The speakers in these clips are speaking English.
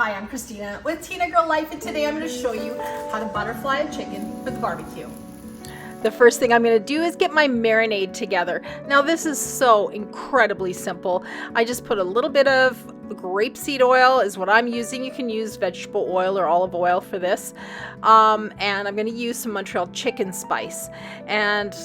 Hi, I'm Christina with Tinagirl Life, and today I'm going to show you how to butterfly a chicken for the barbecue. The first thing I'm going to do is get my marinade together. Now this is so incredibly simple. I just put a little bit of grapeseed oil is what I'm using. You can use vegetable oil or olive oil for this. And I'm going to use some Montreal chicken spice. And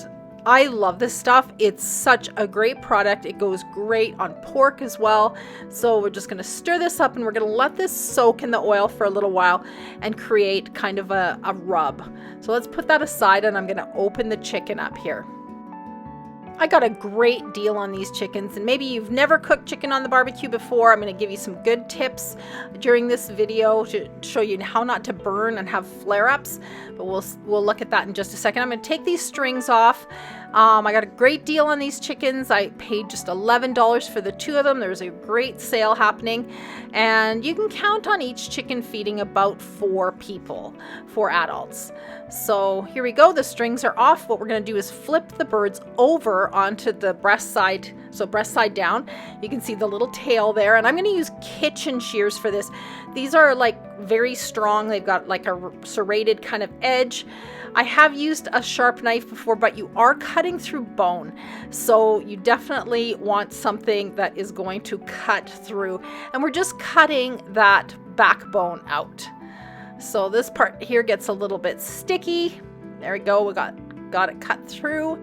I love this stuff. It's such a great product. It goes great on pork as well. So we're just going to stir this up and we're going to let this soak in the oil for a little while and create kind of a rub. So let's put that aside and I'm going to open the chicken up here. I got a great deal on these chickens, and maybe you've never cooked chicken on the barbecue before. I'm going to give you some good tips during this video to show you how not to burn and have flare-ups, but we'll look at that in just a second. I'm going to take these strings off. I got a great deal on these chickens. I paid just $11 for the two of them. There's a great sale happening, and you can count on each chicken feeding about 4 people, 4 adults. So here we go. The strings are off. What we're going to do is flip the birds over onto the breast side, so breast side down. You can see the little tail there, and I'm going to use kitchen shears for this. These are like very strong. They've got like a serrated kind of edge. I have used a sharp knife before, but you are cutting through bone, so you definitely want something that is going to cut through, and we're just cutting that backbone out. So this part here gets a little bit sticky. There we go. We got it cut through.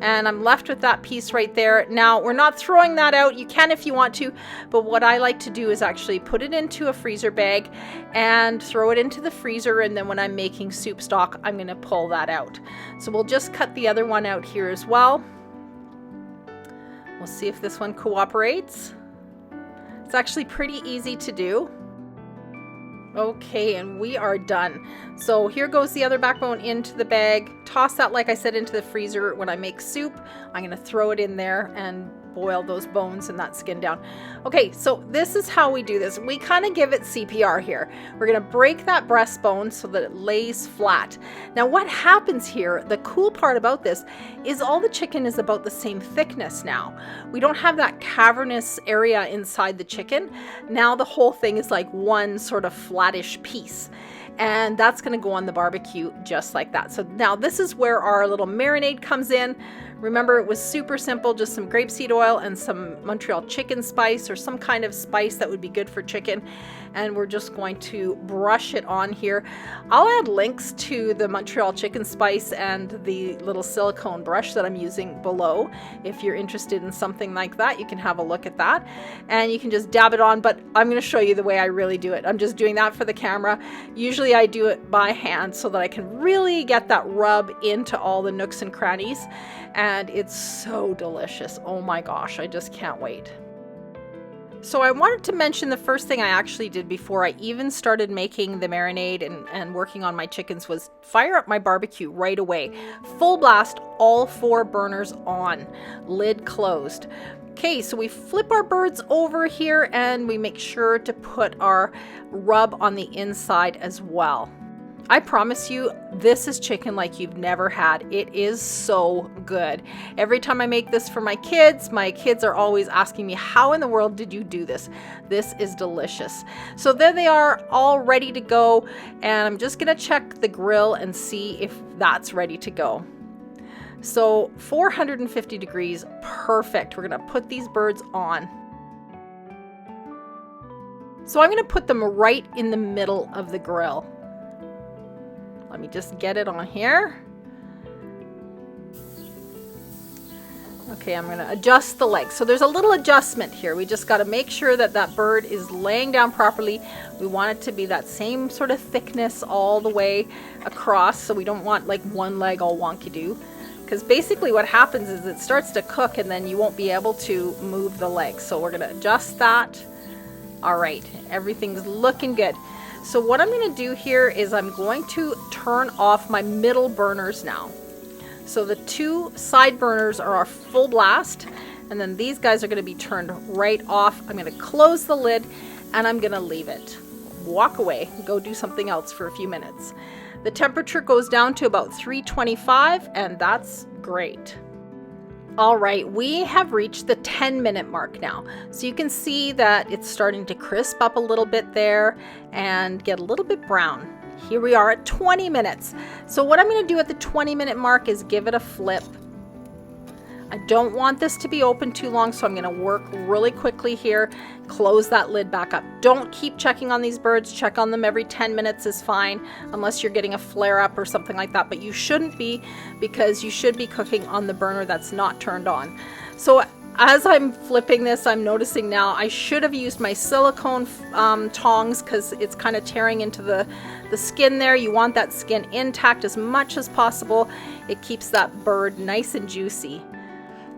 And I'm left with that piece right there. Now, we're not throwing that out. You can if you want to, but what I like to do is actually put it into a freezer bag and throw it into the freezer, and then when I'm making soup stock, I'm going to pull that out. So we'll just cut the other one out here as well. We'll see if this one cooperates. It's actually pretty easy to do. Okay, and we are done. So here goes the other backbone into the bag. Toss that, like I said, into the freezer. When I make soup, I'm going to throw it in there and boil those bones and that skin down. Okay, so this is how we do this. We kind of give it CPR here. We're going to break that breastbone so that it lays flat. Now what happens here, the cool part about this, is all the chicken is about the same thickness now. We don't have that cavernous area inside the chicken. Now the whole thing is like one sort of flattish piece. And that's going to go on the barbecue just like that. So now this is where our little marinade comes in. Remember, it was super simple, just some grapeseed oil and some Montreal chicken spice or some kind of spice that would be good for chicken. And we're just going to brush it on here. I'll add links to the Montreal chicken spice and the little silicone brush that I'm using below. If you're interested in something like that, you can have a look at that. And you can just dab it on, but I'm going to show you the way I really do it. I'm just doing that for the camera. Usually I do it by hand so that I can really get that rub into all the nooks and crannies. And it's so delicious. Oh my gosh, I just can't wait. So I wanted to mention the first thing I actually did before I even started making the marinade and working on my chickens was fire up my barbecue right away. Full blast, all 4 burners on, lid closed. Okay, so we flip our birds over here and we make sure to put our rub on the inside as well. I promise you, this is chicken like you've never had. It is so good. Every time I make this for my kids are always asking me, how in the world did you do this? This is delicious. So there they are, all ready to go. And I'm just gonna check the grill and see if that's ready to go. So 450 degrees, perfect. We're gonna put these birds on. So I'm gonna put them right in the middle of the grill. Let me just get it on here. Okay, I'm going to adjust the legs. So there's a little adjustment here. We just got to make sure that that bird is laying down properly. We want it to be that same sort of thickness all the way across. So we don't want like one leg all wonky-do. Because basically what happens is it starts to cook and then you won't be able to move the legs. So we're going to adjust that. All right, everything's looking good. So what I'm going to do here is I'm going to turn off my middle burners now. So the 2 side burners are our full blast, and then these guys are going to be turned right off. I'm going to close the lid and I'm going to leave it. Walk away, go do something else for a few minutes. The temperature goes down to about 325, and that's great. All right, we have reached the 10-minute mark now. So you can see that it's starting to crisp up a little bit there and get a little bit brown. Here we are at 20 minutes. So what I'm going to do at the 20-minute mark is give it a flip. I don't want this to be open too long, so I'm going to work really quickly here. Close that lid back up. Don't keep checking on these birds. Check on them every 10 minutes is fine, unless you're getting a flare up or something like that. But you shouldn't be, because you should be cooking on the burner that's not turned on. So as I'm flipping this, I'm noticing now I should have used my silicone tongs, because it's kind of tearing into the skin there. You want that skin intact as much as possible. It keeps that bird nice and juicy.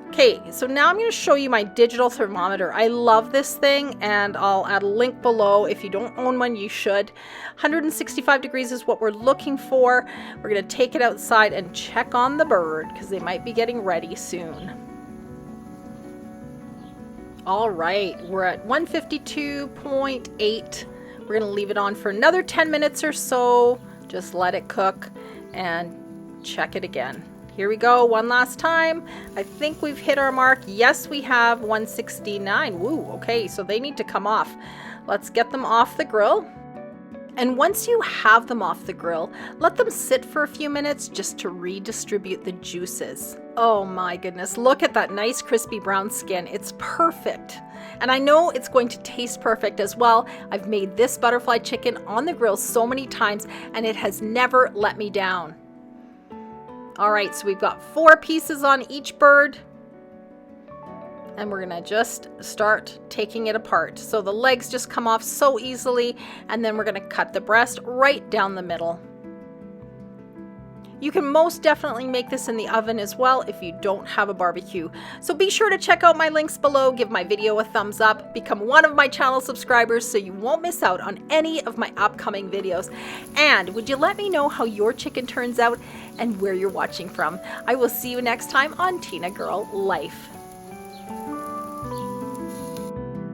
Okay, so now I'm going to show you my digital thermometer. I love this thing, and I'll add a link below. If you don't own one, you should. 165 degrees is what we're looking for. We're going to take it outside and check on the bird, because they might be getting ready soon. All right, we're at 152.8. We're going to leave it on for another 10 minutes or so. Just let it cook and check it again. Here we go, one last time. I think we've hit our mark. Yes, we have 169. Woo, okay, so they need to come off. Let's get them off the grill. And once you have them off the grill, let them sit for a few minutes just to redistribute the juices. Oh my goodness, look at that nice crispy brown skin. It's perfect. And I know it's going to taste perfect as well. I've made this butterfly chicken on the grill so many times, and it has never let me down. All right, so we've got 4 pieces on each bird, and we're gonna just start taking it apart. So the legs just come off so easily, and then we're gonna cut the breast right down the middle. You can most definitely make this in the oven as well if you don't have a barbecue. So be sure to check out my links below, give my video a thumbs up, become one of my channel subscribers so you won't miss out on any of my upcoming videos. And would you let me know how your chicken turns out and where you're watching from? I will see you next time on Tinagirl Life.